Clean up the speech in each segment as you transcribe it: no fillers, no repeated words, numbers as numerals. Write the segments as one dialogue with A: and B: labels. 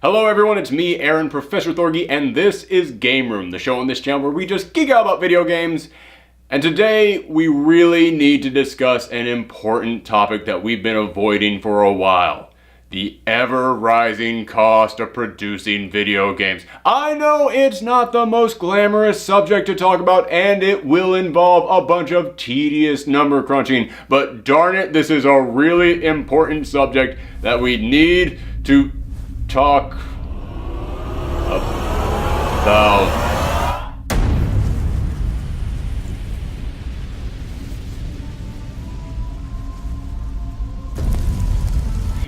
A: Hello everyone, it's me, Aaron, Professor Thorgi, and this is Game Room, the show on this channel where we just geek out about video games. And today, we really need to discuss an important topic that we've been avoiding for a while. The ever-rising cost of producing video games. I know it's not the most glamorous subject to talk about, and it will involve a bunch of tedious number crunching, but darn it, this is a really important subject that we need to talk about.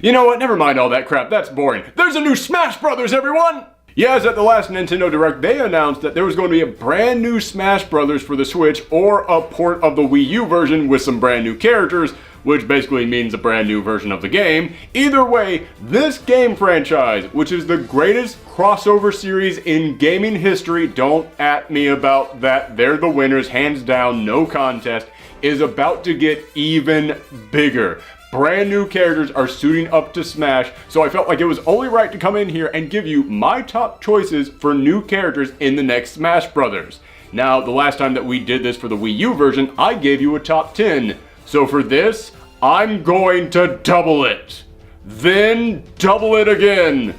A: You know what, never mind all that crap, that's boring. There's a new Smash Brothers, everyone! Yes, at the last Nintendo Direct, they announced that there was going to be a brand new Smash Brothers for the Switch, or a port of the Wii U version with some brand new characters, which basically means a brand new version of the game. Either way, this game franchise, which is the greatest crossover series in gaming history, don't at me about that, they're the winners, hands down, no contest, is about to get even bigger. Brand new characters are suiting up to Smash, so I felt like it was only right to come in here and give you my top choices for new characters in the next Smash Brothers. Now, the last time that we did this for the Wii U version, I gave you a top 10. So for this, I'm going to double it. Then double it again.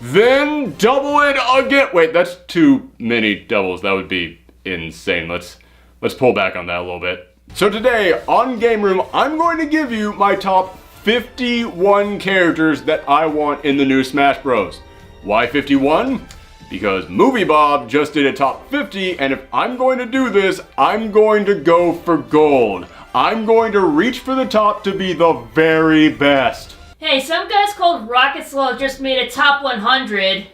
A: Then double it again. Wait, that's too many doubles. That would be insane. Let's pull back on that a little bit. So today, on Game Room, I'm going to give you my top 51 characters that I want in the new Smash Bros. Why 51? Because Movie Bob just did a top 50, and if I'm going to do this, I'm going to go for gold. I'm going to reach for the top to be the very best.
B: Hey, some guys called Rocket Slaw just made a top 100.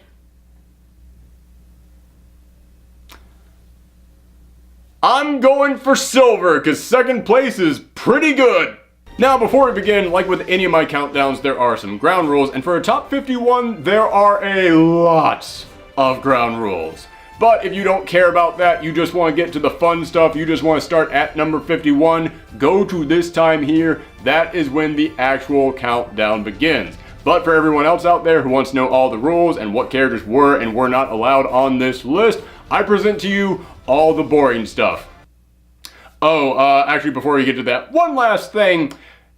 A: I'm going for silver, because second place is pretty good. Now, before we begin, like with any of my countdowns, there are some ground rules, and for a top 51, there are a lot of ground rules. But if you don't care about that, you just want to get to the fun stuff, you just want to start at number 51, go to this time here, that is when the actual countdown begins. But for everyone else out there who wants to know all the rules and what characters were and were not allowed on this list, I present to you all the boring stuff. Actually, before we get to that, one last thing.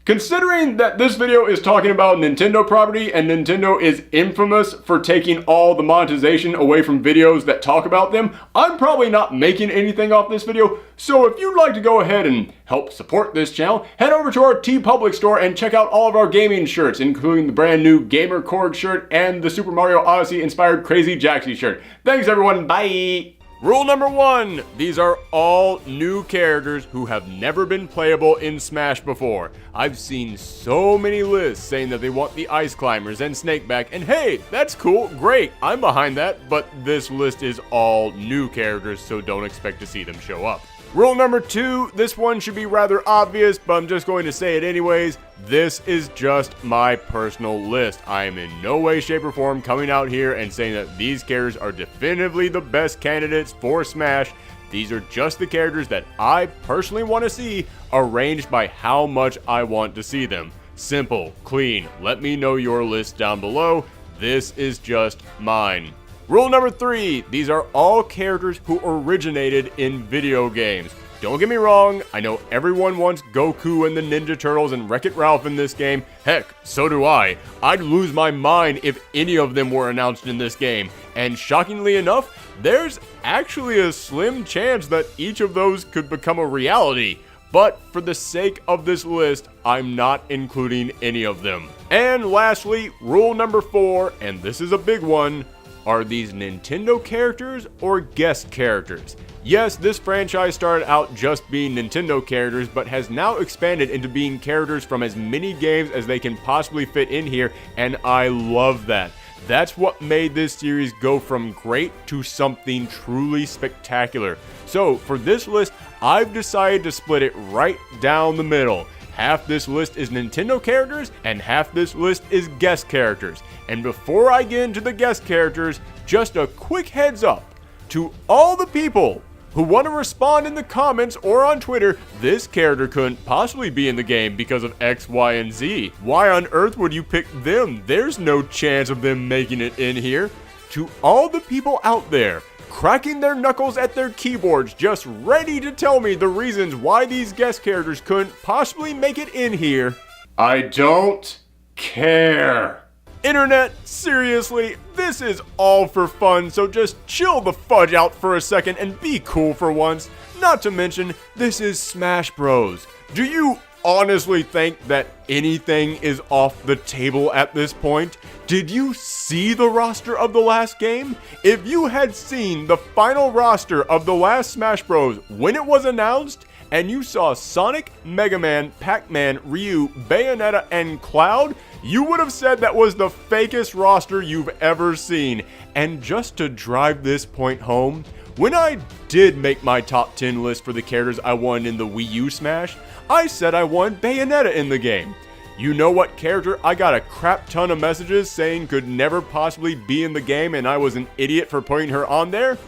A: Considering that this video is talking about Nintendo property and Nintendo is infamous for taking all the monetization away from videos that talk about them, I'm probably not making anything off this video, so if you'd like to go ahead and help support this channel, head over to our TeePublic store and check out all of our gaming shirts, including the brand new Gamer Korg shirt and the Super Mario Odyssey inspired Crazy Jaxie shirt. Thanks everyone, bye! Rule number 1, these are all new characters who have never been playable in Smash before. I've seen so many lists saying that they want the Ice Climbers and Snakeback, and hey, that's cool, great, I'm behind that, but this list is all new characters, so don't expect to see them show up. Rule number 2, this one should be rather obvious, but I'm just going to say it anyways. This is just my personal list. I am in no way, shape, or form coming out here and saying that these characters are definitively the best candidates for Smash. These are just the characters that I personally want to see, arranged by how much I want to see them. Simple, clean. Let me know your list down below. This is just mine. Rule number 3, these are all characters who originated in video games. Don't get me wrong, I know everyone wants Goku and the Ninja Turtles and Wreck-It Ralph in this game. Heck, so do I. I'd lose my mind if any of them were announced in this game. And shockingly enough, there's actually a slim chance that each of those could become a reality. But for the sake of this list, I'm not including any of them. And lastly, rule number 4, and this is a big one, are these Nintendo characters or guest characters? Yes, this franchise started out just being Nintendo characters, but has now expanded into being characters from as many games as they can possibly fit in here, and I love that. That's what made this series go from great to something truly spectacular. So, for this list, I've decided to split it right down the middle. Half this list is Nintendo characters, and half this list is guest characters. And before I get into the guest characters, just a quick heads up to all the people who want to respond in the comments or on Twitter, this character couldn't possibly be in the game because of X, Y, and Z. Why on earth would you pick them? There's no chance of them making it in here. To all the people out there, cracking their knuckles at their keyboards, just ready to tell me the reasons why these guest characters couldn't possibly make it in here, I don't care. Internet, seriously, this is all for fun, so just chill the fudge out for a second and be cool for once. Not to mention, this is Smash Bros. Do you honestly think that anything is off the table at this point? Did you see the roster of the last game? If you had seen the final roster of the last Smash Bros. When it was announced, and you saw Sonic, Mega Man, Pac-Man, Ryu, Bayonetta, and Cloud, you would have said that was the fakest roster you've ever seen. And just to drive this point home, when I did make my top 10 list for the characters I wanted in the Wii U Smash, I said I wanted Bayonetta in the game. You know what character I got a crap ton of messages saying could never possibly be in the game and I was an idiot for putting her on there?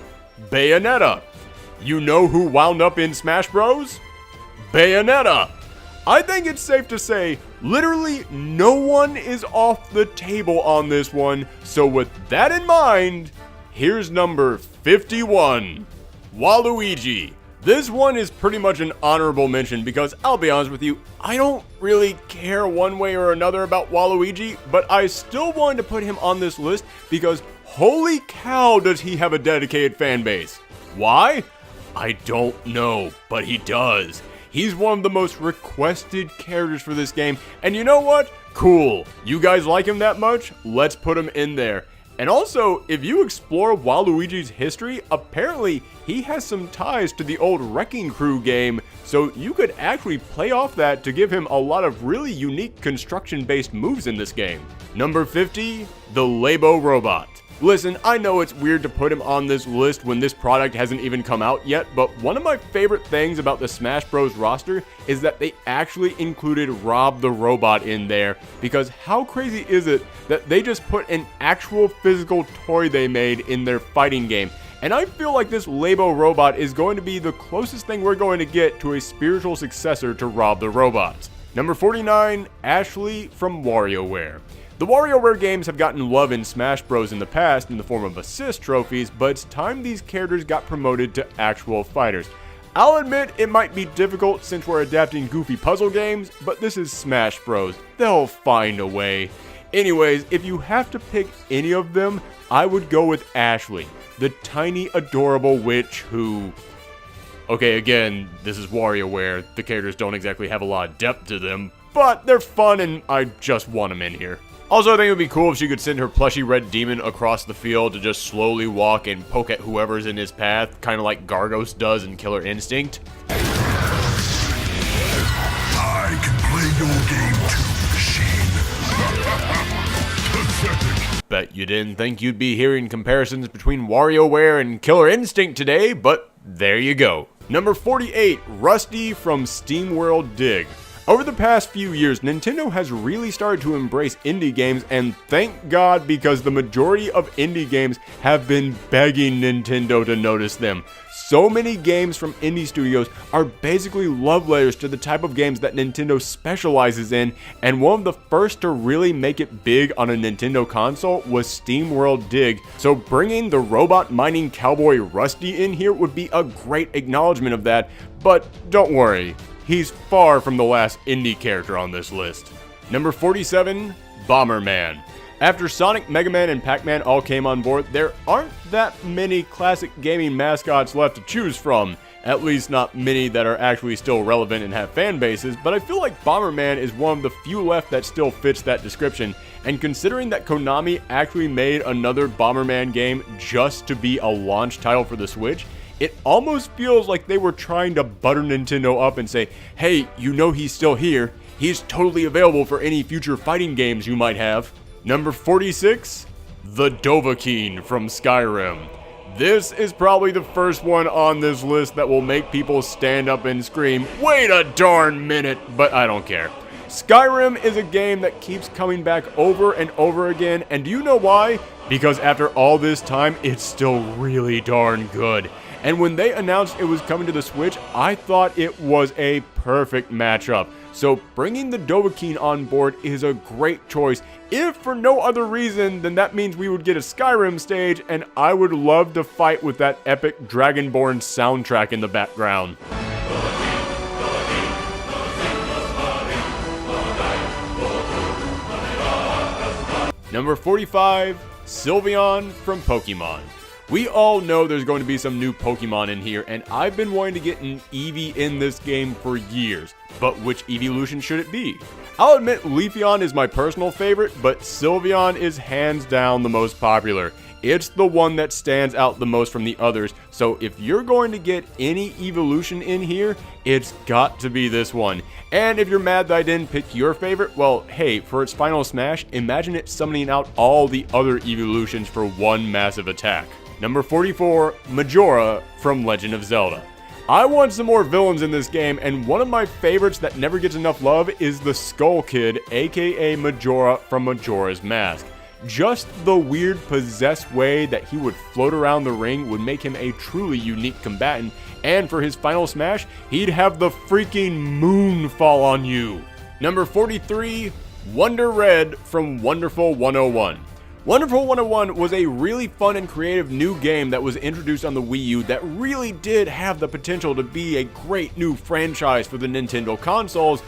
A: Bayonetta. You know who wound up in Smash Bros? Bayonetta. I think it's safe to say, literally no one is off the table on this one, so with that in mind, here's number 51, Waluigi. This one is pretty much an honorable mention because, I'll be honest with you, I don't really care one way or another about Waluigi, but I still wanted to put him on this list because holy cow does he have a dedicated fan base. Why? I don't know, but he does. He's one of the most requested characters for this game, and you know what? Cool. You guys like him that much? Let's put him in there. And also, if you explore Waluigi's history, apparently he has some ties to the old Wrecking Crew game, so you could actually play off that to give him a lot of really unique construction-based moves in this game. Number 50, the Labo Robot. Listen, I know it's weird to put him on this list when this product hasn't even come out yet, but one of my favorite things about the Smash Bros. Roster is that they actually included Rob the Robot in there, because how crazy is it that they just put an actual physical toy they made in their fighting game? And I feel like this Labo Robot is going to be the closest thing we're going to get to a spiritual successor to Rob the Robot. Number 49, Ashley from WarioWare. The WarioWare games have gotten love in Smash Bros. In the past in the form of assist trophies, but it's time these characters got promoted to actual fighters. I'll admit it might be difficult since we're adapting goofy puzzle games, but this is Smash Bros. They'll find a way. Anyways, if you have to pick any of them, I would go with Ashley, the tiny adorable witch who... Okay, again, this is WarioWare. The characters don't exactly have a lot of depth to them, but they're fun and I just want them in here. Also, I think it would be cool if she could send her plushy red demon across the field to just slowly walk and poke at whoever's in his path, kind of like Gargos does in Killer Instinct.
C: I can play your game too, machine.
A: Bet you didn't think you'd be hearing comparisons between WarioWare and Killer Instinct today, but there you go. Number 48, Rusty from SteamWorld Dig. Over the past few years, Nintendo has really started to embrace indie games, and thank God, because the majority of indie games have been begging Nintendo to notice them. So many games from indie studios are basically love letters to the type of games that Nintendo specializes in, and one of the first to really make it big on a Nintendo console was SteamWorld Dig, so bringing the robot mining cowboy Rusty in here would be a great acknowledgement of that, but don't worry. He's far from the last indie character on this list. Number 47, Bomberman. After Sonic, Mega Man, and Pac-Man all came on board, there aren't that many classic gaming mascots left to choose from. At least not many that are actually still relevant and have fan bases, but I feel like Bomberman is one of the few left that still fits that description. And considering that Konami actually made another Bomberman game just to be a launch title for the Switch, it almost feels like they were trying to butter Nintendo up and say, hey, you know he's still here. He's totally available for any future fighting games you might have. Number 46, the Dovahkiin from Skyrim. This is probably the first one on this list that will make people stand up and scream, wait a darn minute, but I don't care. Skyrim is a game that keeps coming back over and over again, and do you know why? Because after all this time, it's still really darn good. And when they announced it was coming to the Switch, I thought it was a perfect matchup. So bringing the Dovahkiin on board is a great choice, if for no other reason than that means we would get a Skyrim stage, and I would love to fight with that epic Dragonborn soundtrack in the background. Number 45, Sylveon from Pokemon. We all know there's going to be some new Pokemon in here, and I've been wanting to get an Eevee in this game for years. But which evolution should it be? I'll admit Leafeon is my personal favorite, but Sylveon is hands down the most popular. It's the one that stands out the most from the others, so if you're going to get any evolution in here, it's got to be this one. And if you're mad that I didn't pick your favorite, well, hey, for its final smash, imagine it summoning out all the other evolutions for one massive attack. Number 44, Majora from Legend of Zelda. I want some more villains in this game, and one of my favorites that never gets enough love is the Skull Kid, aka Majora from Majora's Mask. Just the weird possessed way that he would float around the ring would make him a truly unique combatant, and for his final smash, he'd have the freaking moon fall on you. Number 43, Wonder Red from Wonderful 101. Wonderful 101 was a really fun and creative new game that was introduced on the Wii U that really did have the potential to be a great new franchise for the Nintendo consoles,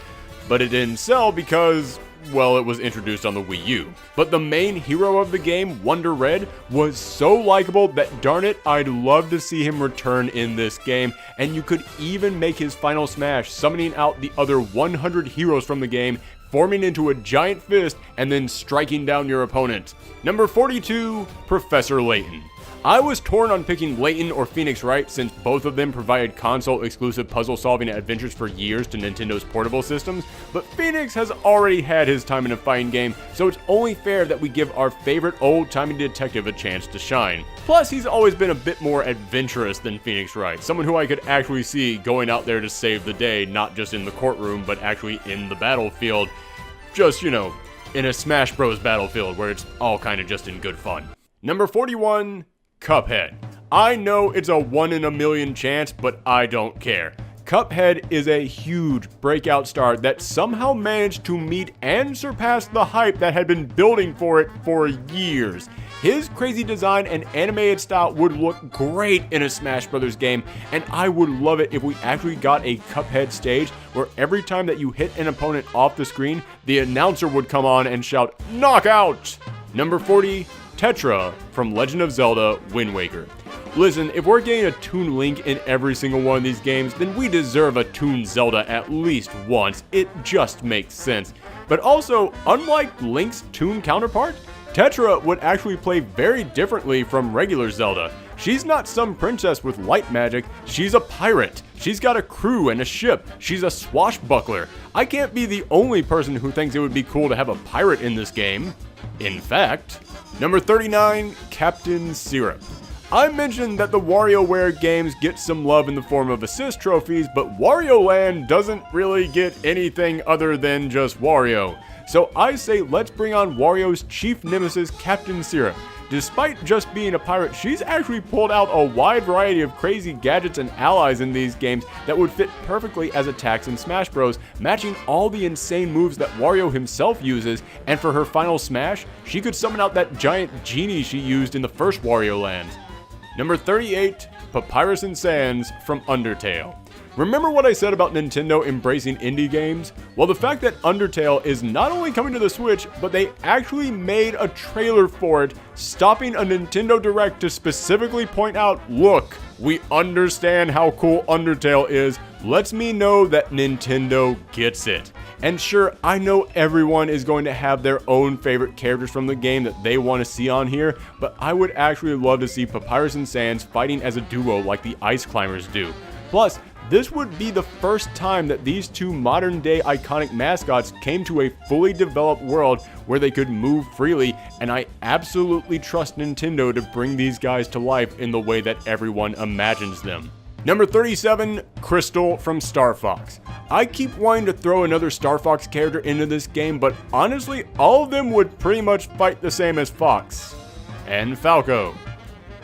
A: but it didn't sell because, well, it was introduced on the Wii U. But the main hero of the game, Wonder Red, was so likable that darn it, I'd love to see him return in this game, and you could even make his final smash, summoning out the other 100 heroes from the game, forming into a giant fist, and then striking down your opponent. Number 42, Professor Layton. I was torn on picking Layton or Phoenix Wright since both of them provided console-exclusive puzzle-solving adventures for years to Nintendo's portable systems, but Phoenix has already had his time in a fighting game, so it's only fair that we give our favorite old-timey detective a chance to shine. Plus, he's always been a bit more adventurous than Phoenix Wright, someone who I could actually see going out there to save the day, not just in the courtroom, but actually in the battlefield. Just, you know, in a Smash Bros. Battlefield where it's all kind of just in good fun. Number 41, Cuphead. I know it's a 1 in a million chance, but I don't care. Cuphead is a huge breakout star that somehow managed to meet and surpass the hype that had been building for it for years. His crazy design and animated style would look great in a Smash Bros. Game, and I would love it if we actually got a Cuphead stage where every time that you hit an opponent off the screen, the announcer would come on and shout, "Knockout!" Number 40, Tetra from Legend of Zelda Wind Waker. Listen, if we're getting a Toon Link in every single one of these games, then we deserve a Toon Zelda at least once. It just makes sense. But also, unlike Link's Toon counterpart, Tetra would actually play very differently from regular Zelda. She's not some princess with light magic, she's a pirate. She's got a crew and a ship. She's a swashbuckler. I can't be the only person who thinks it would be cool to have a pirate in this game. In fact, number 39, Captain Syrup. I mentioned that the WarioWare games get some love in the form of assist trophies, but Wario Land doesn't really get anything other than just Wario. So I say let's bring on Wario's chief nemesis, Captain Syrup. Despite just being a pirate, she's actually pulled out a wide variety of crazy gadgets and allies in these games that would fit perfectly as attacks in Smash Bros, matching all the insane moves that Wario himself uses, and for her final smash, she could summon out that giant genie she used in the first Wario Land. Number 38, Papyrus and Sans from Undertale. Remember what I said about Nintendo embracing indie games? Well, the fact that Undertale is not only coming to the Switch, but they actually made a trailer for it, stopping a Nintendo Direct to specifically point out, look, we understand how cool Undertale is, lets me know that Nintendo gets it. And sure, I know everyone is going to have their own favorite characters from the game that they want to see on here, but I would actually love to see Papyrus and Sans fighting as a duo like the Ice Climbers do. Plus, this would be the first time that these two modern-day iconic mascots came to a fully developed world where they could move freely, and I absolutely trust Nintendo to bring these guys to life in the way that everyone imagines them. Number 37, Crystal from Star Fox. I keep wanting to throw another Star Fox character into this game, but honestly, all of them would pretty much fight the same as Fox, and Falco,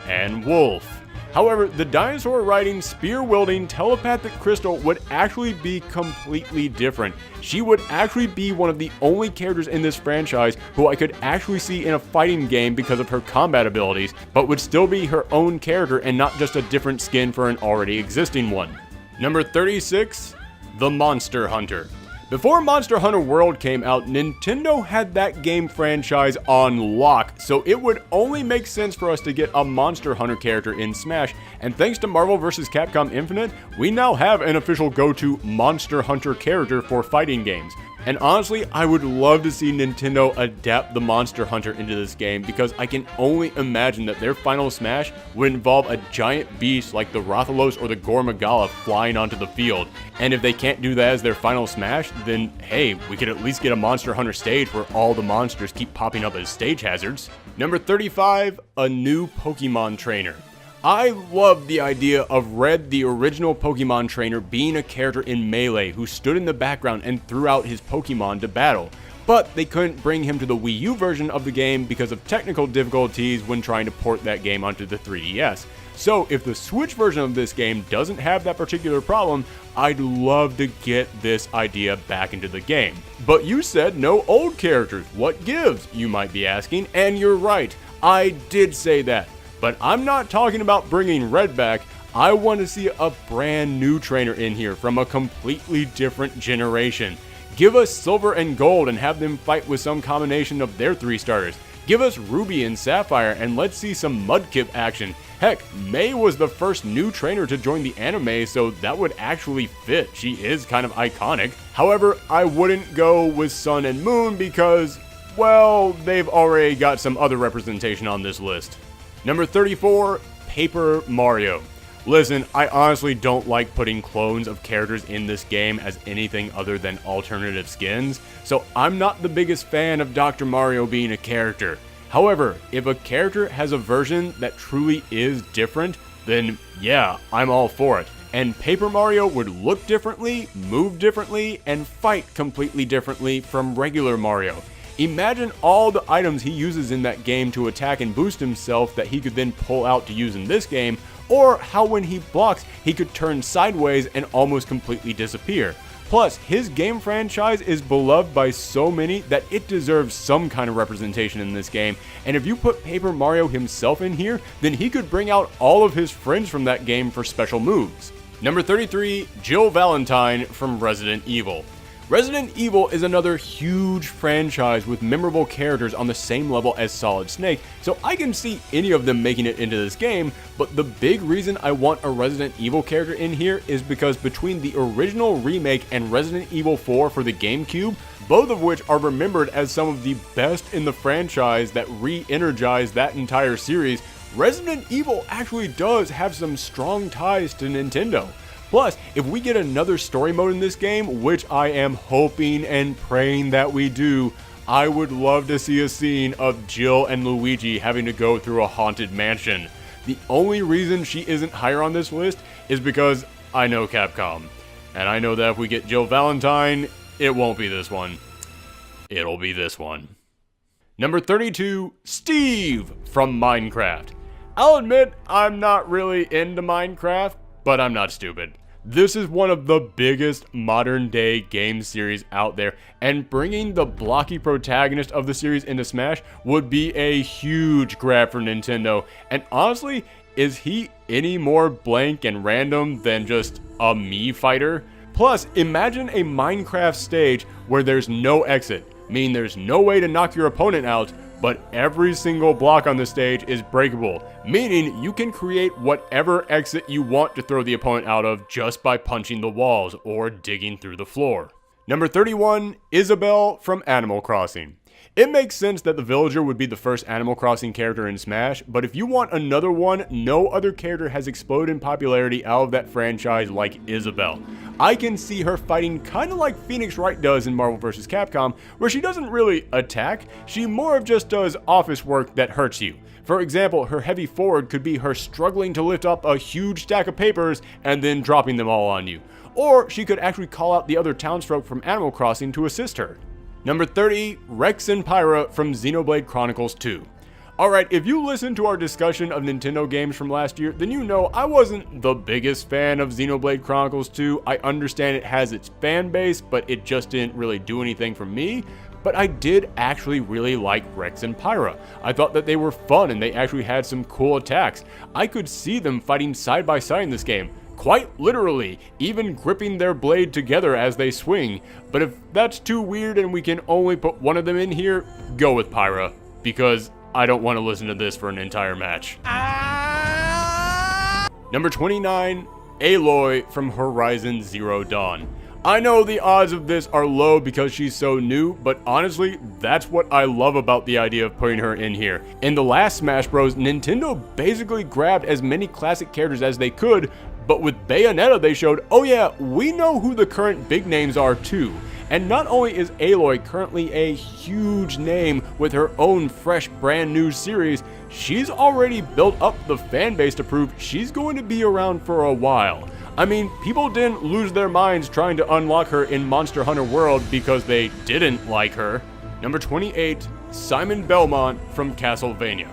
A: and Wolf, However, the dinosaur riding, spear wielding, telepathic Crystal would actually be completely different. She would actually be one of the only characters in this franchise who I could actually see in a fighting game because of her combat abilities, but would still be her own character and not just a different skin for an already existing one. Number 36, the Monster Hunter. Before Monster Hunter World came out, Nintendo had that game franchise on lock, so it would only make sense for us to get a Monster Hunter character in Smash, and thanks to Marvel vs. Capcom Infinite, we now have an official go-to Monster Hunter character for fighting games. And honestly, I would love to see Nintendo adapt the Monster Hunter into this game because I can only imagine that their final Smash would involve a giant beast like the Rathalos or the Gormagala flying onto the field. And if they can't do that as their final Smash, then hey, we could at least get a Monster Hunter stage where all the monsters keep popping up as stage hazards. Number 35, a new Pokemon trainer. I love the idea of Red, the original Pokemon trainer, being a character in Melee who stood in the background and threw out his Pokemon to battle. But they couldn't bring him to the Wii U version of the game because of technical difficulties when trying to port that game onto the 3DS. So if the Switch version of this game doesn't have that particular problem, I'd love to get this idea back into the game. But you said no old characters, what gives, you might be asking, and you're right, I did say that. But I'm not talking about bringing Red back, I want to see a brand new trainer in here from a completely different generation. Give us Silver and Gold and have them fight with some combination of their 3 starters. Give us Ruby and Sapphire and let's see some Mudkip action. Heck, May was the first new trainer to join the anime, so that would actually fit. She is kind of iconic. However, I wouldn't go with Sun and Moon because, well, they've already got some other representation on this list. Number 34, Paper Mario. Listen, I honestly don't like putting clones of characters in this game as anything other than alternative skins, so I'm not the biggest fan of Dr. Mario being a character. However, if a character has a version that truly is different, then yeah, I'm all for it. And Paper Mario would look differently, move differently, and fight completely differently from regular Mario. Imagine all the items he uses in that game to attack and boost himself that he could then pull out to use in this game, or how when he blocks, he could turn sideways and almost completely disappear. Plus, his game franchise is beloved by so many that it deserves some kind of representation in this game, and if you put Paper Mario himself in here, then he could bring out all of his friends from that game for special moves. Number 33, Jill Valentine from Resident Evil. Resident Evil is another huge franchise with memorable characters on the same level as Solid Snake, so I can see any of them making it into this game, but the big reason I want a Resident Evil character in here is because between the original remake and Resident Evil 4 for the GameCube, both of which are remembered as some of the best in the franchise that re-energized that entire series, Resident Evil actually does have some strong ties to Nintendo. Plus, if we get another story mode in this game, which I am hoping and praying that we do, I would love to see a scene of Jill and Luigi having to go through a haunted mansion. The only reason she isn't higher on this list is because I know Capcom. And I know that if we get Jill Valentine, it won't be this one. It'll be this one. Number 32, Steve from Minecraft. I'll admit, I'm not really into Minecraft, but I'm not stupid. This is one of the biggest modern day game series out there, and bringing the blocky protagonist of the series into Smash would be a huge grab for Nintendo. And honestly, is he any more blank and random than just a Mii fighter? Plus, imagine a Minecraft stage where there's no exit, meaning there's no way to knock your opponent out, but every single block on the stage is breakable, meaning you can create whatever exit you want to throw the opponent out of just by punching the walls or digging through the floor. Number 31, Isabelle from Animal Crossing. It makes sense that the villager would be the first Animal Crossing character in Smash, but if you want another one, no other character has exploded in popularity out of that franchise like Isabelle. I can see her fighting kind of like Phoenix Wright does in Marvel vs. Capcom, where she doesn't really attack, she more of just does office work that hurts you. For example, her heavy forward could be her struggling to lift up a huge stack of papers and then dropping them all on you. Or she could actually call out the other townsfolk from Animal Crossing to assist her. Number 30, Rex and Pyra from Xenoblade Chronicles 2. Alright, if you listened to our discussion of Nintendo games from last year, then you know I wasn't the biggest fan of Xenoblade Chronicles 2. I understand it has its fan base, but it just didn't really do anything for me. But I did actually really like Rex and Pyra. I thought that they were fun and they actually had some cool attacks. I could see them fighting side by side in this game. Quite literally, even gripping their blade together as they swing. But if that's too weird and we can only put one of them in here, go with Pyra. Because I don't want to listen to this for an entire match. Number 29, Aloy from Horizon Zero Dawn. I know the odds of this are low because she's so new, but honestly, that's what I love about the idea of putting her in here. In the last Smash Bros, Nintendo basically grabbed as many classic characters as they could, but with Bayonetta they showed, oh yeah, we know who the current big names are too. And not only is Aloy currently a huge name with her own fresh brand new series, she's already built up the fan base to prove she's going to be around for a while. I mean, people didn't lose their minds trying to unlock her in Monster Hunter World because they didn't like her. Number 28, Simon Belmont from Castlevania.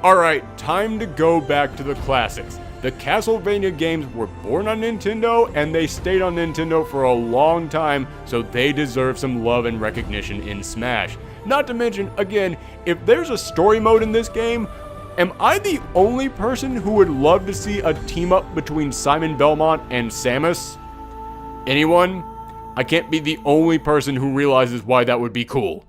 A: Alright, time to go back to the classics. The Castlevania games were born on Nintendo, and they stayed on Nintendo for a long time, so they deserve some love and recognition in Smash. Not to mention, again, if there's a story mode in this game, am I the only person who would love to see a team-up between Simon Belmont and Samus? Anyone? I can't be the only person who realizes why that would be cool.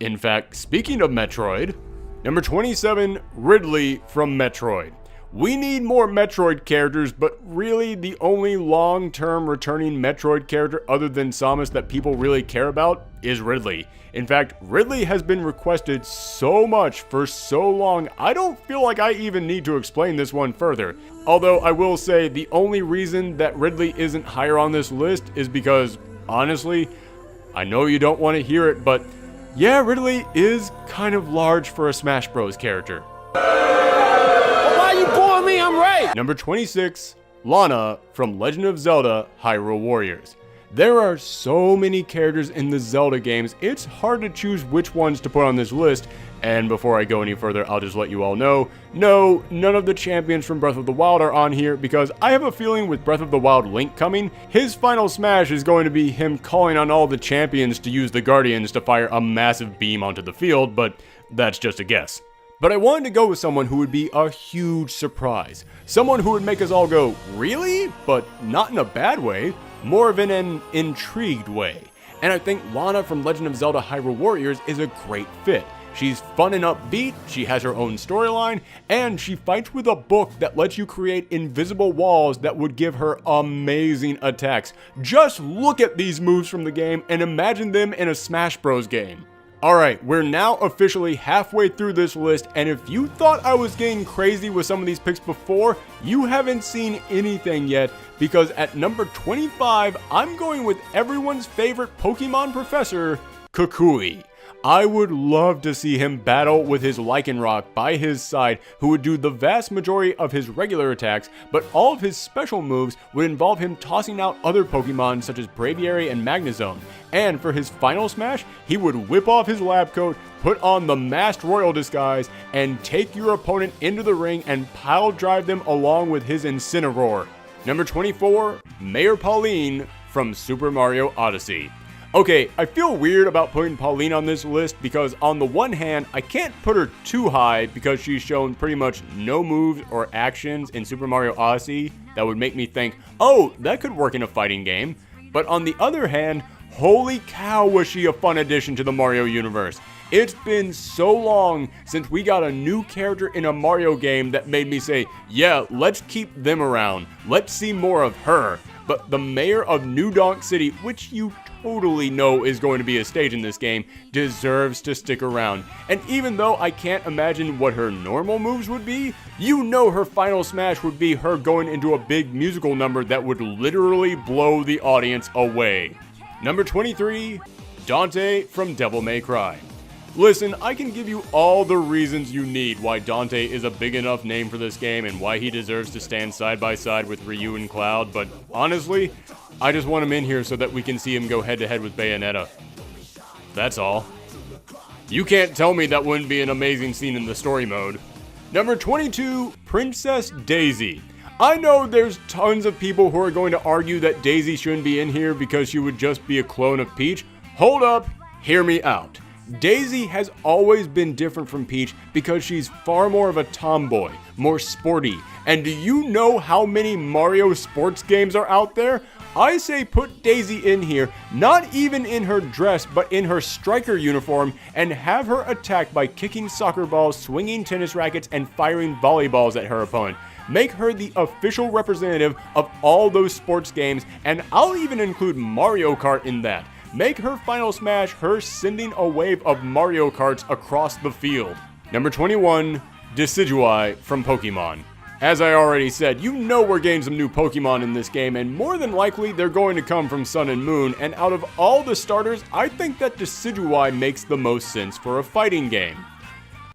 A: In fact, speaking of Metroid, number 27, Ridley from Metroid. We need more Metroid characters, but really the only long-term returning Metroid character other than Samus that people really care about is Ridley. In fact, Ridley has been requested so much for so long, I don't feel like I even need to explain this one further. Although I will say the only reason that Ridley isn't higher on this list is because, honestly, I know you don't want to hear it, but yeah, Ridley is kind of large for a Smash Bros. Character.
D: I'm right.
A: Number 26, Lana from Legend of Zelda Hyrule Warriors. There are so many characters in the Zelda games, it's hard to choose which ones to put on this list, and before I go any further, I'll just let you all know, no, none of the champions from Breath of the Wild are on here, because I have a feeling with Breath of the Wild Link coming, his final smash is going to be him calling on all the champions to use the Guardians to fire a massive beam onto the field, but that's just a guess. But I wanted to go with someone who would be a huge surprise. Someone who would make us all go, really? But not in a bad way, more of in an intrigued way. And I think Lana from Legend of Zelda Hyrule Warriors is a great fit. She's fun and upbeat, she has her own storyline, and she fights with a book that lets you create invisible walls that would give her amazing attacks. Just look at these moves from the game and imagine them in a Smash Bros. Game. Alright, we're now officially halfway through this list, and if you thought I was getting crazy with some of these picks before, you haven't seen anything yet, because at number 25, I'm going with everyone's favorite Pokemon professor, Kukui. I would love to see him battle with his Lycanroc by his side, who would do the vast majority of his regular attacks, but all of his special moves would involve him tossing out other Pokemon such as Braviary and Magnezone. And for his final smash, he would whip off his lab coat, put on the masked royal disguise, and take your opponent into the ring and pile drive them along with his Incineroar. Number 24, Mayor Pauline from Super Mario Odyssey. Okay, I feel weird about putting Pauline on this list because on the one hand, I can't put her too high because she's shown pretty much no moves or actions in Super Mario Odyssey that would make me think, oh, that could work in a fighting game. But on the other hand, holy cow was she a fun addition to the Mario universe. It's been so long since we got a new character in a Mario game that made me say, yeah, let's keep them around. Let's see more of her. But the mayor of New Donk City, which you totally know is going to be a stage in this game, deserves to stick around. And even though I can't imagine what her normal moves would be, you know her final smash would be her going into a big musical number that would literally blow the audience away. Number 23, Dante from Devil May Cry. Listen, I can give you all the reasons you need why Dante is a big enough name for this game and why he deserves to stand side by side with Ryu and Cloud, but honestly, I just want him in here so that we can see him go head to head with Bayonetta. That's all. You can't tell me that wouldn't be an amazing scene in the story mode. Number 22, Princess Daisy. I know there's tons of people who are going to argue that Daisy shouldn't be in here because she would just be a clone of Peach. Hold up, hear me out. Daisy has always been different from Peach because she's far more of a tomboy, more sporty. And do you know how many Mario sports games are out there? I say put Daisy in here, not even in her dress, but in her striker uniform, and have her attack by kicking soccer balls, swinging tennis rackets, and firing volleyballs at her opponent. Make her the official representative of all those sports games, and I'll even include Mario Kart in that. Make her final smash her sending a wave of Mario Karts across the field. Number 21, Decidueye from Pokemon. As I already said, you know we're getting some new Pokemon in this game, and more than likely they're going to come from Sun and Moon, and out of all the starters, I think that Decidueye makes the most sense for a fighting game.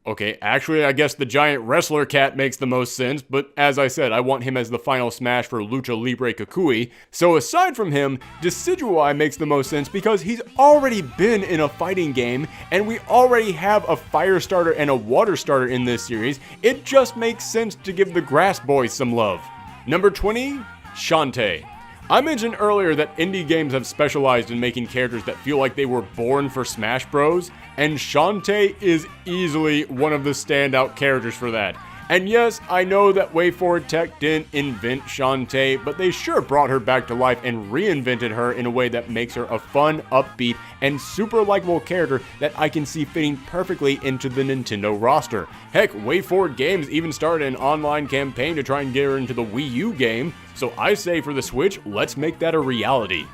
A: Okay, actually, I guess the giant wrestler cat makes the most sense, but as I said, I want him as the final smash for Lucha Libre Kukui. So aside from him, Decidueye makes the most sense because he's already been in a fighting game, and we already have a fire starter and a water starter in this series. It just makes sense to give the Grass Boys some love. Number 20, Shantae. I mentioned earlier that indie games have specialized in making characters that feel like they were born for Smash Bros, and Shantae is easily one of the standout characters for that. And yes, I know that WayForward Tech didn't invent Shantae, but they sure brought her back to life and reinvented her in a way that makes her a fun, upbeat, and super likable character that I can see fitting perfectly into the Nintendo roster. Heck, WayForward Games even started an online campaign to try and get her into the Wii U game, so I say for the Switch, let's make that a reality.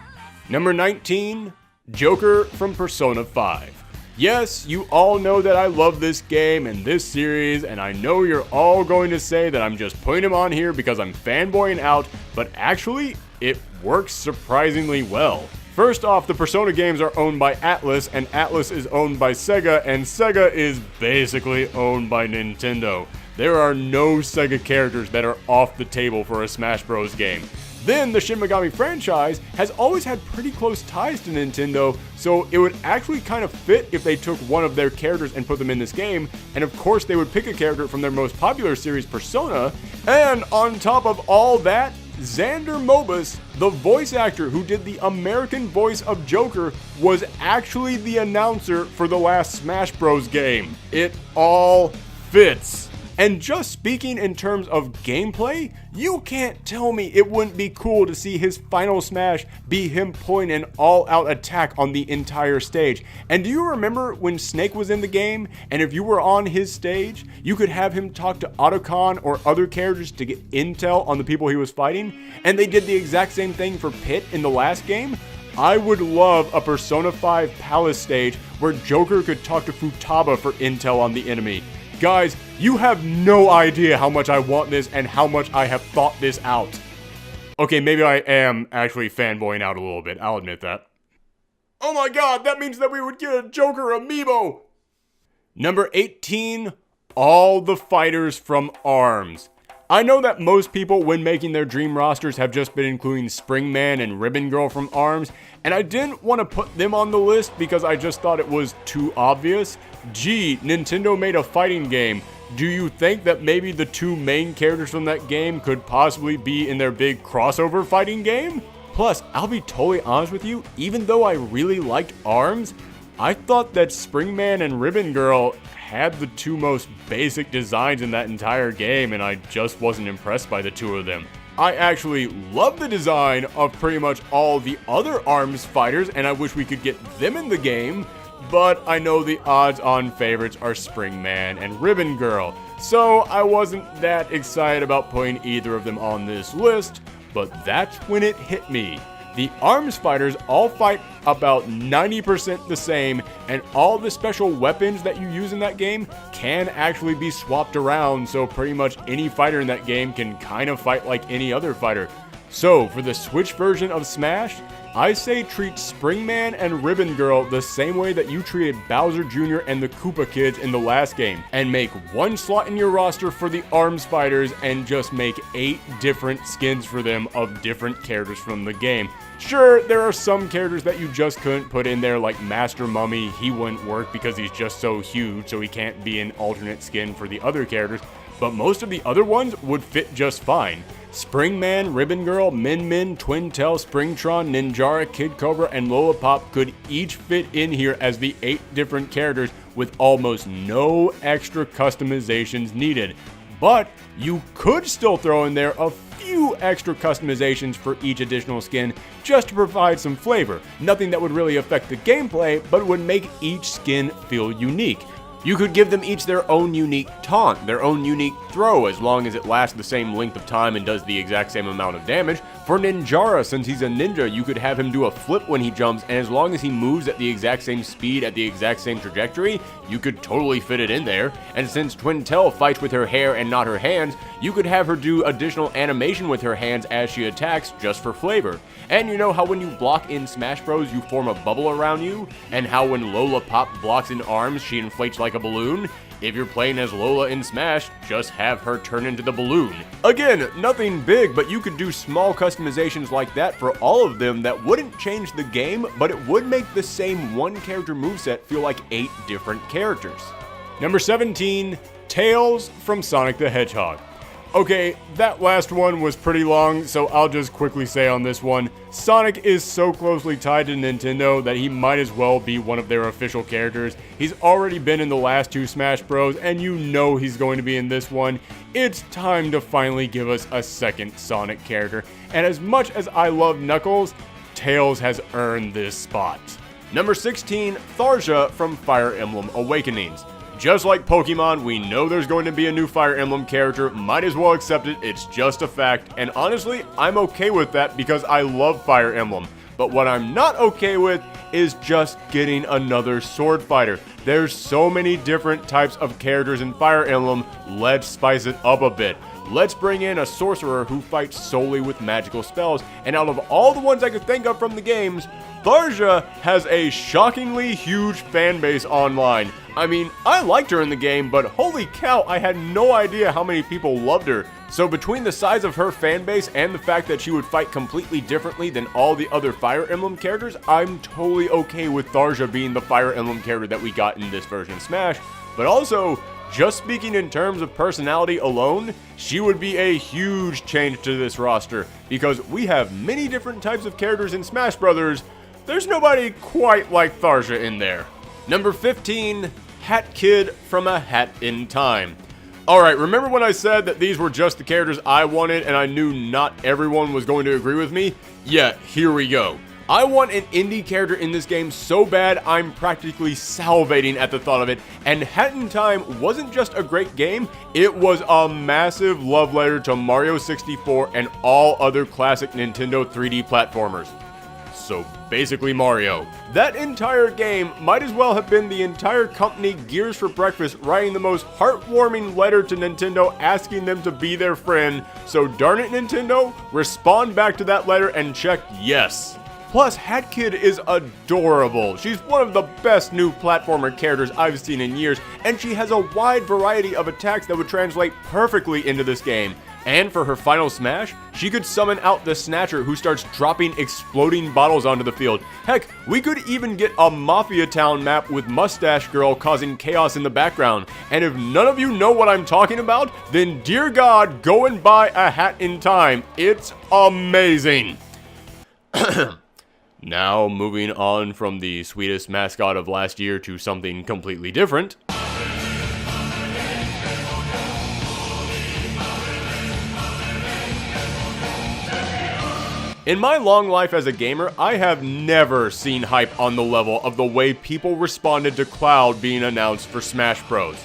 A: Number 19, Joker from Persona 5. Yes, you all know that I love this game and this series, and I know you're all going to say that I'm just putting him on here because I'm fanboying out, but actually, it works surprisingly well. First off, the Persona games are owned by Atlus, and Atlus is owned by Sega, and Sega is basically owned by Nintendo. There are no Sega characters that are off the table for a Smash Bros. Game. Then, the Shin Megami franchise has always had pretty close ties to Nintendo, so it would actually kind of fit if they took one of their characters and put them in this game, and of course they would pick a character from their most popular series, Persona, and on top of all that, Xander Mobus, the voice actor who did the American voice of Joker, was actually the announcer for the last Smash Bros. Game. It all fits. And just speaking in terms of gameplay, you can't tell me it wouldn't be cool to see his final smash be him pulling an all-out attack on the entire stage. And do you remember when Snake was in the game, and if you were on his stage, you could have him talk to Otacon or other characters to get intel on the people he was fighting? And they did the exact same thing for Pit in the last game? I would love a Persona 5 Palace stage where Joker could talk to Futaba for intel on the enemy. Guys, you have no idea how much I want this and how much I have thought this out. Okay, maybe I am actually fanboying out a little bit, I'll admit that. Oh my god, that means that we would get a Joker amiibo! Number 18, all the fighters from ARMS. I know that most people, when making their dream rosters, have just been including Springman and Ribbon Girl from ARMS, and I didn't want to put them on the list because I just thought it was too obvious. Gee, Nintendo made a fighting game. Do you think that maybe the two main characters from that game could possibly be in their big crossover fighting game? Plus, I'll be totally honest with you, even though I really liked ARMS, I thought that Springman and Ribbon Girl had the two most basic designs in that entire game, and I just wasn't impressed by the two of them. I actually love the design of pretty much all the other ARMS fighters, and I wish we could get them in the game, but I know the odds-on favorites are Springman and Ribbon Girl, so I wasn't that excited about putting either of them on this list, but that's when it hit me. The ARMS fighters all fight about 90% the same, and all the special weapons that you use in that game can actually be swapped around, so pretty much any fighter in that game can kind of fight like any other fighter. So, for the Switch version of Smash, I say treat Springman and Ribbon Girl the same way that you treated Bowser Jr. and the Koopa Kids in the last game, and make one slot in your roster for the Arms Fighters and just make 8 different skins for them of different characters from the game. Sure, there are some characters that you just couldn't put in there, like Master Mummy. He wouldn't work because he's just so huge, so he can't be an alternate skin for the other characters, but most of the other ones would fit just fine. Springman, Ribbon Girl, Min Min, Twintel, Springtron, Ninjara, Kid Cobra, and Lollipop could each fit in here as the 8 different characters with almost no extra customizations needed. But you could still throw in there a few extra customizations for each additional skin just to provide some flavor. Nothing that would really affect the gameplay, but would make each skin feel unique. You could give them each their own unique taunt, their own unique throw, as long as it lasts the same length of time and does the exact same amount of damage. For Ninjara, since he's a ninja, you could have him do a flip when he jumps, and as long as he moves at the exact same speed, at the exact same trajectory, you could totally fit it in there. And since Twintel fights with her hair and not her hands, you could have her do additional animation with her hands as she attacks, just for flavor. And you know how when you block in Smash Bros, you form a bubble around you? And how when Lola Pop blocks in arms, she inflates like a balloon? If you're playing as Lola in Smash, just have her turn into the balloon. Again, nothing big, but you could do small customizations like that for all of them that wouldn't change the game, but it would make the same one character moveset feel like 8 different characters. Number 17, Tails from Sonic the Hedgehog. Okay, that last one was pretty long, so I'll just quickly say on this one, Sonic is so closely tied to Nintendo that he might as well be one of their official characters. He's already been in the last 2 Smash Bros, and you know he's going to be in this one. It's time to finally give us a second Sonic character, and as much as I love Knuckles, Tails has earned this spot. Number 16, Thorgi from Fire Emblem Awakenings. Just like Pokemon, we know there's going to be a new Fire Emblem character, might as well accept it, it's just a fact, and honestly, I'm okay with that because I love Fire Emblem. But what I'm not okay with is just getting another sword fighter. There's so many different types of characters in Fire Emblem, let's spice it up a bit. Let's bring in a sorcerer who fights solely with magical spells, and out of all the ones I could think of from the games, Thorgi has a shockingly huge fan base online. I mean, I liked her in the game, but holy cow, I had no idea how many people loved her. So between the size of her fan base and the fact that she would fight completely differently than all the other Fire Emblem characters, I'm totally okay with Thorgi being the Fire Emblem character that we got in this version of Smash. But also, just speaking in terms of personality alone, she would be a huge change to this roster, because we have many different types of characters in Smash Brothers. There's nobody quite like Thorgi in there. Number 15, Hat Kid from A Hat in Time. Alright, remember when I said that these were just the characters I wanted and I knew not everyone was going to agree with me? Yeah, here we go. I want an indie character in this game so bad I'm practically salivating at the thought of it, and Hat in Time wasn't just a great game, it was a massive love letter to Mario 64 and all other classic Nintendo 3D platformers. So basically Mario. That entire game might as well have been the entire company Gears for Breakfast writing the most heartwarming letter to Nintendo asking them to be their friend, so darn it Nintendo, respond back to that letter and check yes. Plus, Hat Kid is adorable. She's one of the best new platformer characters I've seen in years, and she has a wide variety of attacks that would translate perfectly into this game. And for her final smash, she could summon out the Snatcher who starts dropping exploding bottles onto the field. Heck, we could even get a Mafia Town map with Mustache Girl causing chaos in the background. And if none of you know what I'm talking about, then dear God, go and buy A Hat in Time. It's amazing. Now, moving on from the sweetest mascot of last year to something completely different. In my long life as a gamer, I have never seen hype on the level of the way people responded to Cloud being announced for Smash Bros.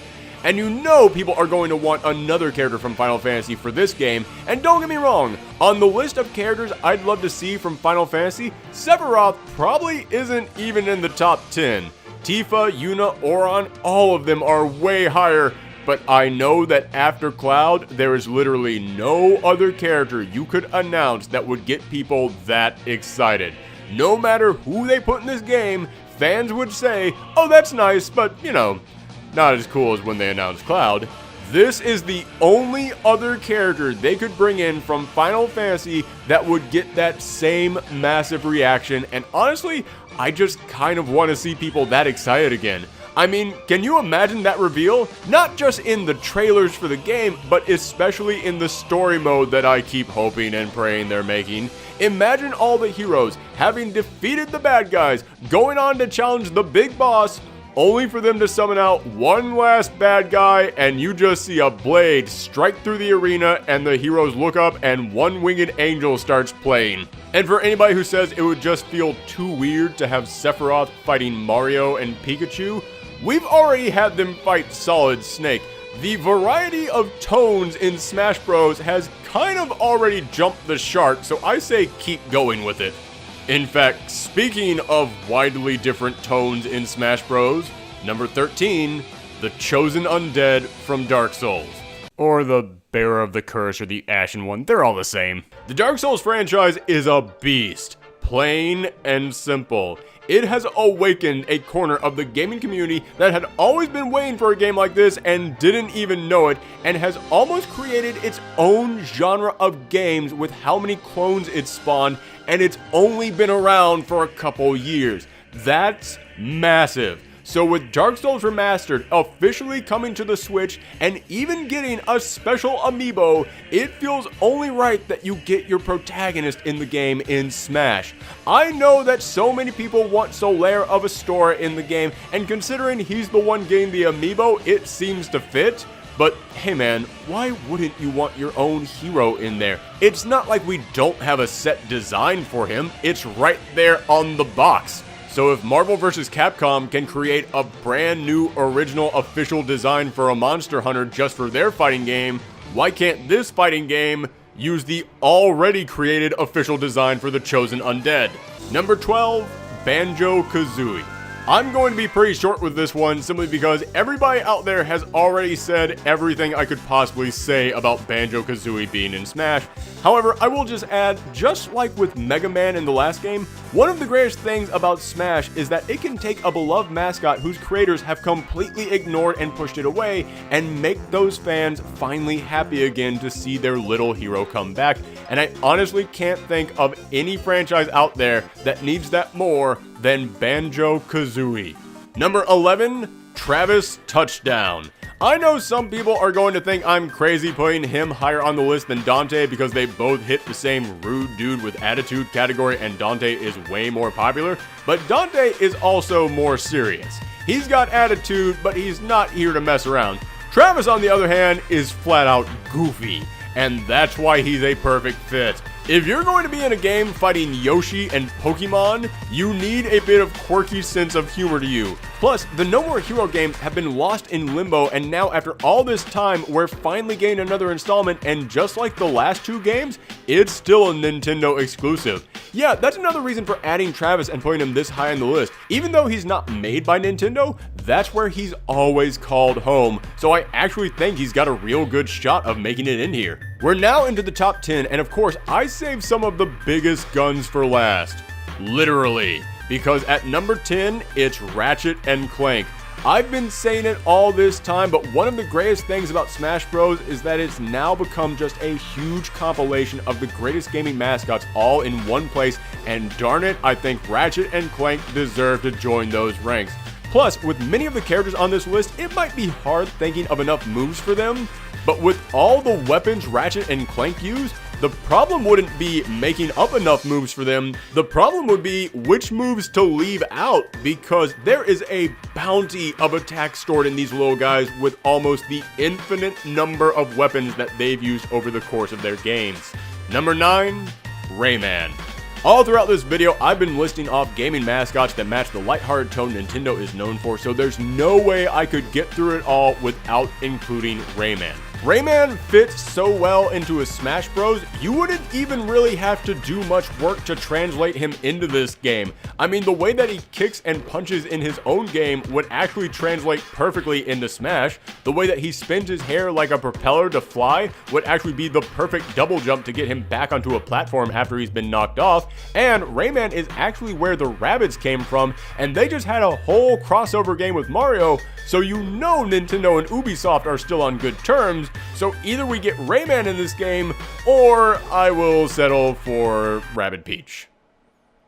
A: And you know people are going to want another character from Final Fantasy for this game, and don't get me wrong, on the list of characters I'd love to see from Final Fantasy, Sephiroth probably isn't even in the top 10. Tifa, Yuna, Auron, all of them are way higher, but I know that after Cloud, there is literally no other character you could announce that would get people that excited. no matter who they put in this game, fans would say, oh, that's nice, but, you know, not as cool as when they announced Cloud. This is the only other character they could bring in from Final Fantasy that would get that same massive reaction, and honestly, I just kind of want to see people that excited again. I mean, can you imagine that reveal? Not just in the trailers for the game, but especially in the story mode that I keep hoping and praying they're making. Imagine all the heroes having defeated the bad guys, going on to challenge the big boss, only for them to summon out one last bad guy, and you just see a blade strike through the arena, and the heroes look up and one winged angel starts playing. And for anybody who says it would just feel too weird to have Sephiroth fighting Mario and Pikachu, we've already had them fight Solid Snake. The variety of tones in Smash Bros. Has kind of already jumped the shark, so I say keep going with it. In fact, speaking of widely different tones in Smash Bros., number 13, the Chosen Undead from Dark Souls. Or the Bearer of the Curse or the Ashen One, they're all the same. The Dark Souls franchise is a beast, plain and simple. It has awakened a corner of the gaming community that had always been waiting for a game like this and didn't even know it, and has almost created its own genre of games with how many clones it spawned, and it's only been around for a couple years. That's massive. So with Dark Souls Remastered officially coming to the Switch and even getting a special amiibo, it feels only right that you get your protagonist in the game in Smash. I know that so many people want Solaire of Astora in the game, and considering he's the one getting the amiibo, it seems to fit. But hey man, why wouldn't you want your own hero in there? It's not like we don't have a set design for him, it's right there on the box. So if Marvel vs. Capcom can create a brand new original official design for a Monster Hunter just for their fighting game, why can't this fighting game use the already created official design for the Chosen Undead? Number 12, Banjo-Kazooie. I'm going to be pretty short with this one simply because everybody out there has already said everything I could possibly say about Banjo-Kazooie being in Smash. However, I will just add, just like with Mega Man in the last game, one of the greatest things about Smash is that it can take a beloved mascot whose creators have completely ignored and pushed it away and make those fans finally happy again to see their little hero come back. And I honestly can't think of any franchise out there that needs that more than Banjo-Kazooie. Number 11, Travis Touchdown. I know some people are going to think I'm crazy putting him higher on the list than Dante because they both hit the same rude dude with attitude category and Dante is way more popular, but Dante is also more serious. He's got attitude, but he's not here to mess around. Travis, on the other hand, is flat out goofy, and that's why he's a perfect fit. If you're going to be in a game fighting Yoshi and Pokemon, you need a bit of quirky sense of humor to you. Plus, the No More Hero games have been lost in limbo, and now after all this time, we're finally getting another installment, and just like the last two games, it's still a Nintendo exclusive. Yeah, that's another reason for adding Travis and putting him this high on the list. Even though he's not made by Nintendo, that's where he's always called home, so I actually think he's got a real good shot of making it in here. We're now into the top 10, and of course, I saved some of the biggest guns for last. Literally. Because at number 10, it's Ratchet and Clank. I've been saying it all this time, but one of the greatest things about Smash Bros. Is that it's now become just a huge compilation of the greatest gaming mascots all in one place, and darn it, I think Ratchet and Clank deserve to join those ranks. Plus, with many of the characters on this list, it might be hard thinking of enough moves for them, but with all the weapons Ratchet and Clank use, the problem wouldn't be making up enough moves for them, the problem would be which moves to leave out, because there is a bounty of attacks stored in these little guys with almost the infinite number of weapons that they've used over the course of their games. Number 9, Rayman. All throughout this video, I've been listing off gaming mascots that match the lighthearted tone Nintendo is known for, so there's no way I could get through it all without including Rayman. Rayman fits so well into a Smash Bros, you wouldn't even really have to do much work to translate him into this game. I mean, the way that he kicks and punches in his own game would actually translate perfectly into Smash. The way that he spins his hair like a propeller to fly would actually be the perfect double jump to get him back onto a platform after he's been knocked off. And Rayman is actually where the Rabbids came from, and they just had a whole crossover game with Mario, so you know Nintendo and Ubisoft are still on good terms. So either we get Rayman in this game, or I will settle for Rabbid Peach.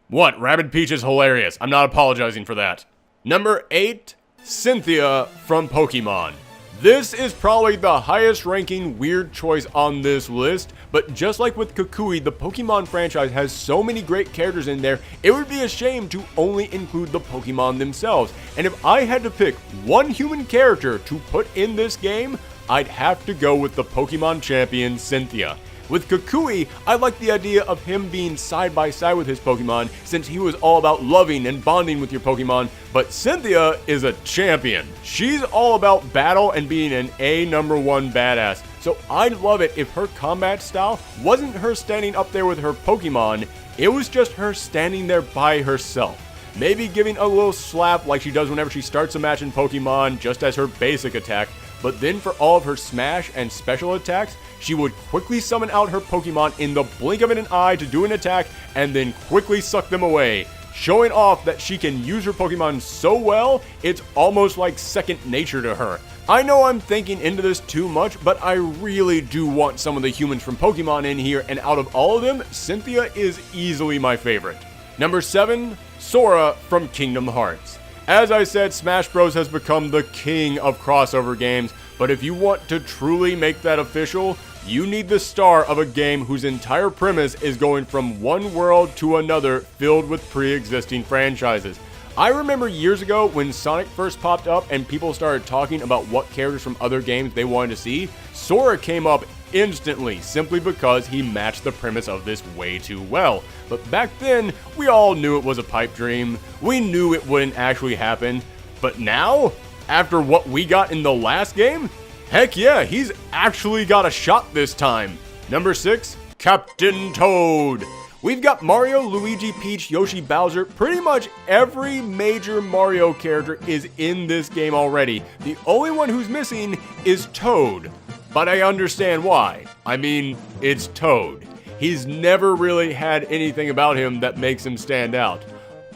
A: What? Rabbid Peach is hilarious. I'm not apologizing for that. Number 8, Cynthia from Pokemon. This is probably the highest ranking weird choice on this list, but just like with Kukui, the Pokemon franchise has so many great characters in there, it would be a shame to only include the Pokemon themselves. And if I had to pick one human character to put in this game, I'd have to go with the Pokemon champion Cynthia. With Kukui, I like the idea of him being side by side with his Pokemon, since he was all about loving and bonding with your Pokemon, but Cynthia is a champion. She's all about battle and being an #1 badass, so I'd love it if her combat style wasn't her standing up there with her Pokemon, it was just her standing there by herself. Maybe giving a little slap like she does whenever she starts a match in Pokemon just as her basic attack, but then for all of her smash and special attacks, she would quickly summon out her Pokemon in the blink of an eye to do an attack and then quickly suck them away, showing off that she can use her Pokemon so well, it's almost like second nature to her. I know I'm thinking into this too much, but I really do want some of the humans from Pokemon in here, and out of all of them, Cynthia is easily my favorite. Number 7, Sora from Kingdom Hearts. As I said, Smash Bros has become the king of crossover games, but if you want to truly make that official, you need the star of a game whose entire premise is going from one world to another filled with pre-existing franchises. I remember years ago when Sonic first popped up and people started talking about what characters from other games they wanted to see, Sora came up instantly, simply because he matched the premise of this way too well. But back then, we all knew it was a pipe dream. We knew it wouldn't actually happen. But now, after what we got in the last game, heck yeah, he's actually got a shot this time. Number 6, Captain Toad. We've got Mario, Luigi, Peach, Yoshi, Bowser. Pretty much every major Mario character is in this game already. The only one who's missing is Toad. But I understand why. I mean, it's Toad. He's never really had anything about him that makes him stand out.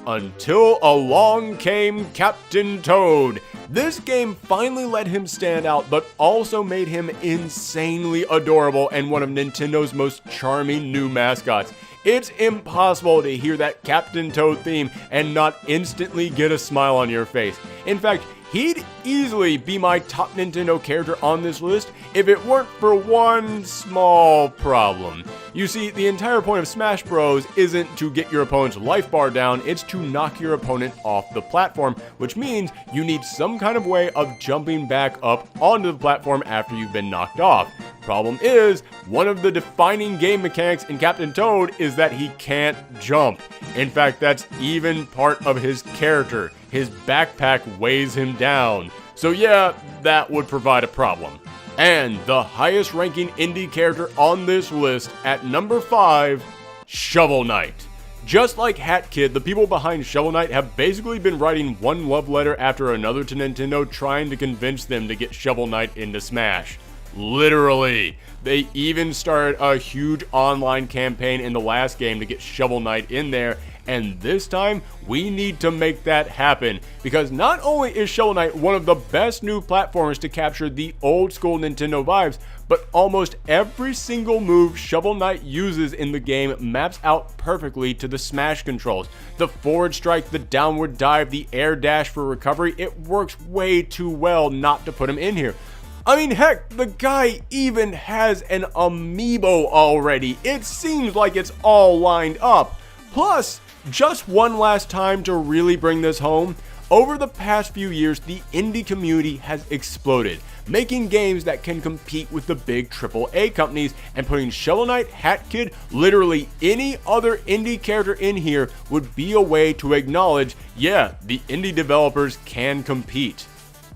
A: Until along came Captain Toad. This game finally let him stand out, but also made him insanely adorable and one of Nintendo's most charming new mascots. It's impossible to hear that Captain Toad theme and not instantly get a smile on your face. In fact, he'd easily be my top Nintendo character on this list if it weren't for one small problem. You see, the entire point of Smash Bros. Isn't to get your opponent's life bar down, it's to knock your opponent off the platform, which means you need some kind of way of jumping back up onto the platform after you've been knocked off. Problem is, one of the defining game mechanics in Captain Toad is that he can't jump. In fact, that's even part of his character. His backpack weighs him down. So yeah, that would provide a problem. And the highest ranking indie character on this list at number 5, Shovel Knight. Just like Hat Kid, the people behind Shovel Knight have basically been writing one love letter after another to Nintendo trying to convince them to get Shovel Knight into Smash. Literally. They even started a huge online campaign in the last game to get Shovel Knight in there, and this time we need to make that happen, because not only is Shovel Knight one of the best new platformers to capture the old school Nintendo vibes, but almost every single move Shovel Knight uses in the game maps out perfectly to the Smash controls. The forward strike, the downward dive, the air dash for recovery, it works way too well not to put him in here. I mean, heck, the guy even has an amiibo already. It seems like it's all lined up. Plus, just one last time to really bring this home, over the past few years, the indie community has exploded, making games that can compete with the big AAA companies, and putting Shovel Knight, Hat Kid, literally any other indie character in here would be a way to acknowledge, yeah, the indie developers can compete.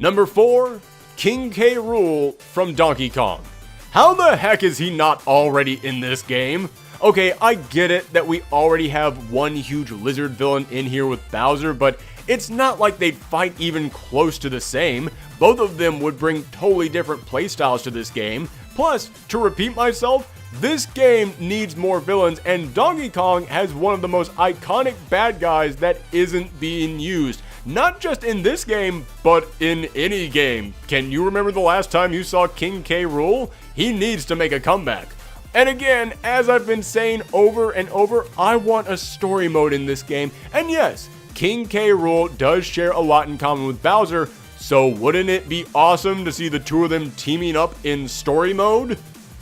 A: Number 4, King K. Rool from Donkey Kong. How the heck is he not already in this game? Okay, I get it that we already have one huge lizard villain in here with Bowser, but it's not like they'd fight even close to the same. Both of them would bring totally different playstyles to this game. Plus, to repeat myself, this game needs more villains, and Donkey Kong has one of the most iconic bad guys that isn't being used. Not just in this game, but in any game. Can you remember the last time you saw King K. Rool? He needs to make a comeback. And again, as I've been saying over and over, I want a story mode in this game. And yes, King K. Rool does share a lot in common with Bowser, so wouldn't it be awesome to see the two of them teaming up in story mode?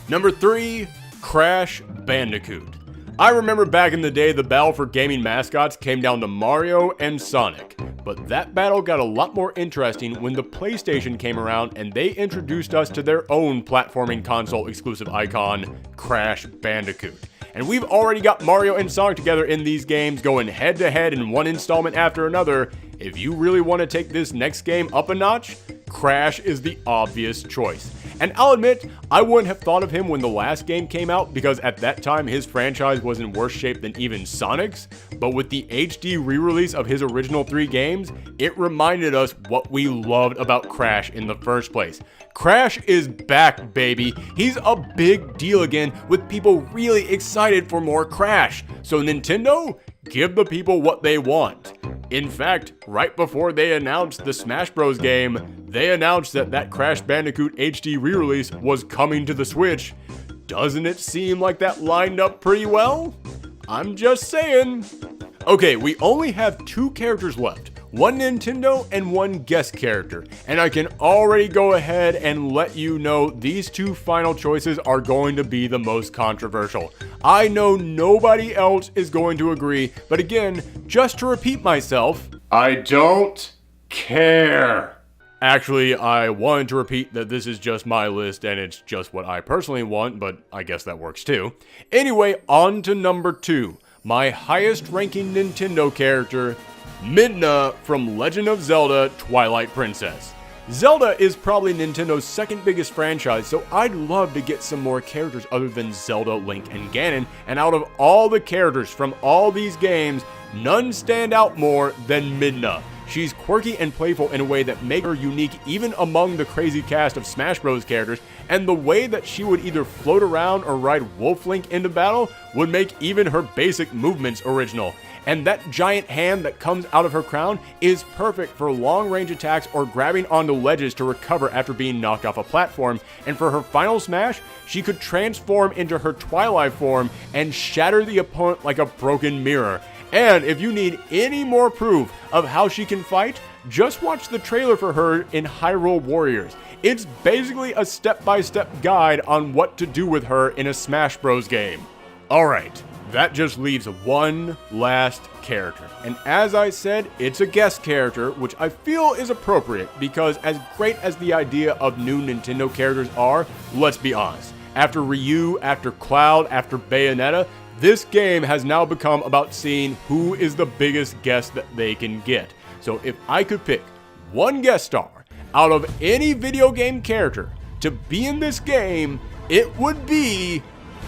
A: Number 3, Crash Bandicoot. I remember back in the day the battle for gaming mascots came down to Mario and Sonic, but that battle got a lot more interesting when the PlayStation came around and they introduced us to their own platforming console exclusive icon, Crash Bandicoot. And we've already got Mario and Sonic together in these games, going head to head in one installment after another. If you really want to take this next game up a notch, Crash is the obvious choice. And I'll admit, I wouldn't have thought of him when the last game came out because at that time his franchise was in worse shape than even Sonic's, but with the HD re-release of his original 3 games, it reminded us what we loved about Crash in the first place. Crash is back, baby. He's a big deal again, with people really excited for more Crash. So Nintendo, give the people what they want. In fact, right before they announced the Smash Bros. Game, they announced that Crash Bandicoot HD re-release was coming to the Switch. Doesn't it seem like that lined up pretty well? I'm just saying. Okay, we only have 2 characters left. One Nintendo and one guest character. And I can already go ahead and let you know these 2 final choices are going to be the most controversial. I know nobody else is going to agree, but again, just to repeat myself, I don't care. Actually, I wanted to repeat that this is just my list and it's just what I personally want, but I guess that works too. Anyway, on to number 2. My highest ranking Nintendo character, Midna from Legend of Zelda Twilight Princess. Zelda is probably Nintendo's second biggest franchise, so I'd love to get some more characters other than Zelda, Link, and Ganon, and out of all the characters from all these games, none stand out more than Midna. She's quirky and playful in a way that makes her unique even among the crazy cast of Smash Bros. Characters, and the way that she would either float around or ride Wolf Link into battle would make even her basic movements original. And that giant hand that comes out of her crown is perfect for long-range attacks or grabbing onto ledges to recover after being knocked off a platform. And for her final smash, she could transform into her Twilight form and shatter the opponent like a broken mirror. And if you need any more proof of how she can fight, just watch the trailer for her in Hyrule Warriors. It's basically a step-by-step guide on what to do with her in a Smash Bros. Game. Alright. That just leaves one last character. And as I said, it's a guest character, which I feel is appropriate because as great as the idea of new Nintendo characters are, let's be honest. After Ryu, after Cloud, after Bayonetta, this game has now become about seeing who is the biggest guest that they can get. So if I could pick one guest star out of any video game character to be in this game, it would be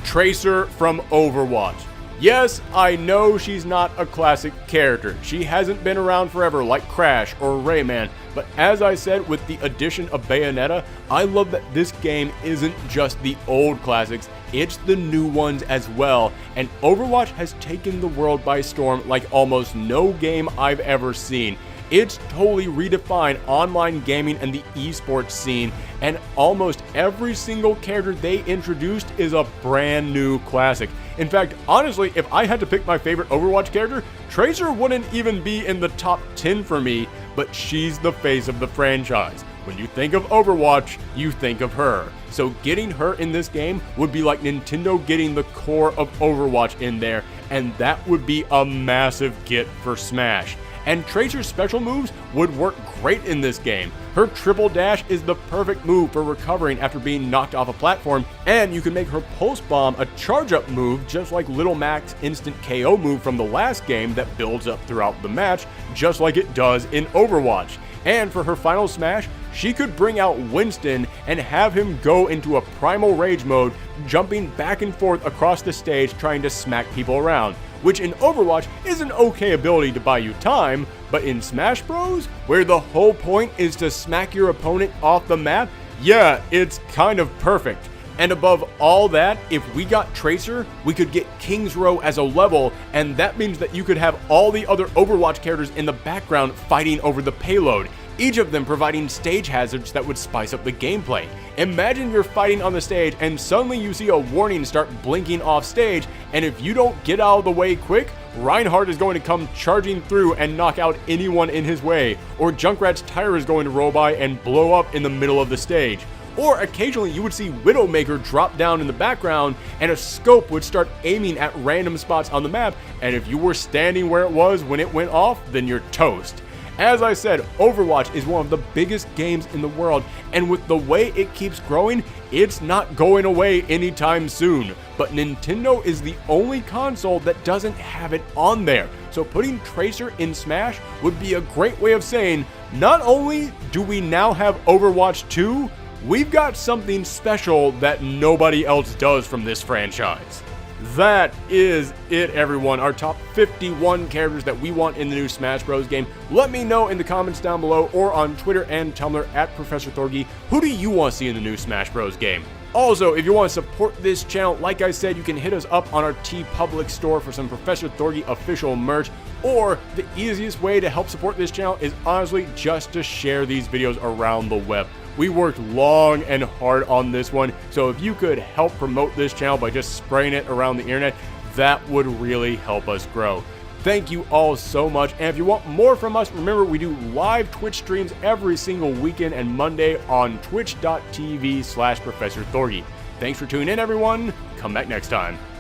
A: Tracer from Overwatch. Yes, I know she's not a classic character. She hasn't been around forever like Crash or Rayman, but as I said, with the addition of Bayonetta, I love that this game isn't just the old classics, it's the new ones as well, and Overwatch has taken the world by storm like almost no game I've ever seen. It's totally redefined online gaming and the esports scene, and almost every single character they introduced is a brand new classic. In fact, honestly, if I had to pick my favorite Overwatch character, Tracer wouldn't even be in the top 10 for me, but she's the face of the franchise. When you think of Overwatch, you think of her. So getting her in this game would be like Nintendo getting the core of Overwatch in there, and that would be a massive get for Smash. And Tracer's special moves would work great in this game. Her triple dash is the perfect move for recovering after being knocked off a platform, and you can make her pulse bomb a charge up move just like Little Mac's instant KO move from the last game that builds up throughout the match, just like it does in Overwatch. And for her final smash, she could bring out Winston and have him go into a primal rage mode, jumping back and forth across the stage trying to smack people around, which in Overwatch is an okay ability to buy you time, but in Smash Bros, where the whole point is to smack your opponent off the map, yeah, it's kind of perfect. And above all that, if we got Tracer, we could get King's Row as a level, and that means that you could have all the other Overwatch characters in the background fighting over the payload, each of them providing stage hazards that would spice up the gameplay. Imagine you're fighting on the stage and suddenly you see a warning start blinking off stage, and if you don't get out of the way quick, Reinhardt is going to come charging through and knock out anyone in his way, or Junkrat's tire is going to roll by and blow up in the middle of the stage. Or occasionally you would see Widowmaker drop down in the background and a scope would start aiming at random spots on the map, and if you were standing where it was when it went off, then you're toast. As I said, Overwatch is one of the biggest games in the world, and with the way it keeps growing, it's not going away anytime soon. But Nintendo is the only console that doesn't have it on there, so putting Tracer in Smash would be a great way of saying, not only do we now have Overwatch 2, we've got something special that nobody else does from this franchise. That is it, everyone. Our top 51 characters that we want in the new Smash Bros. Game. Let me know in the comments down below or on Twitter and Tumblr at Professor Thorgi. Who do you want to see in the new Smash Bros. Game? Also, if you want to support this channel, like I said, you can hit us up on our TeePublic store for some Professor Thorgi official merch, or the easiest way to help support this channel is honestly just to share these videos around the web. We worked long and hard on this one, so if you could help promote this channel by just spraying it around the internet, that would really help us grow. Thank you all so much, and if you want more from us, remember we do live Twitch streams every single weekend and Monday on twitch.tv/ProfessorThorgi. Thanks for tuning in, everyone. Come back next time.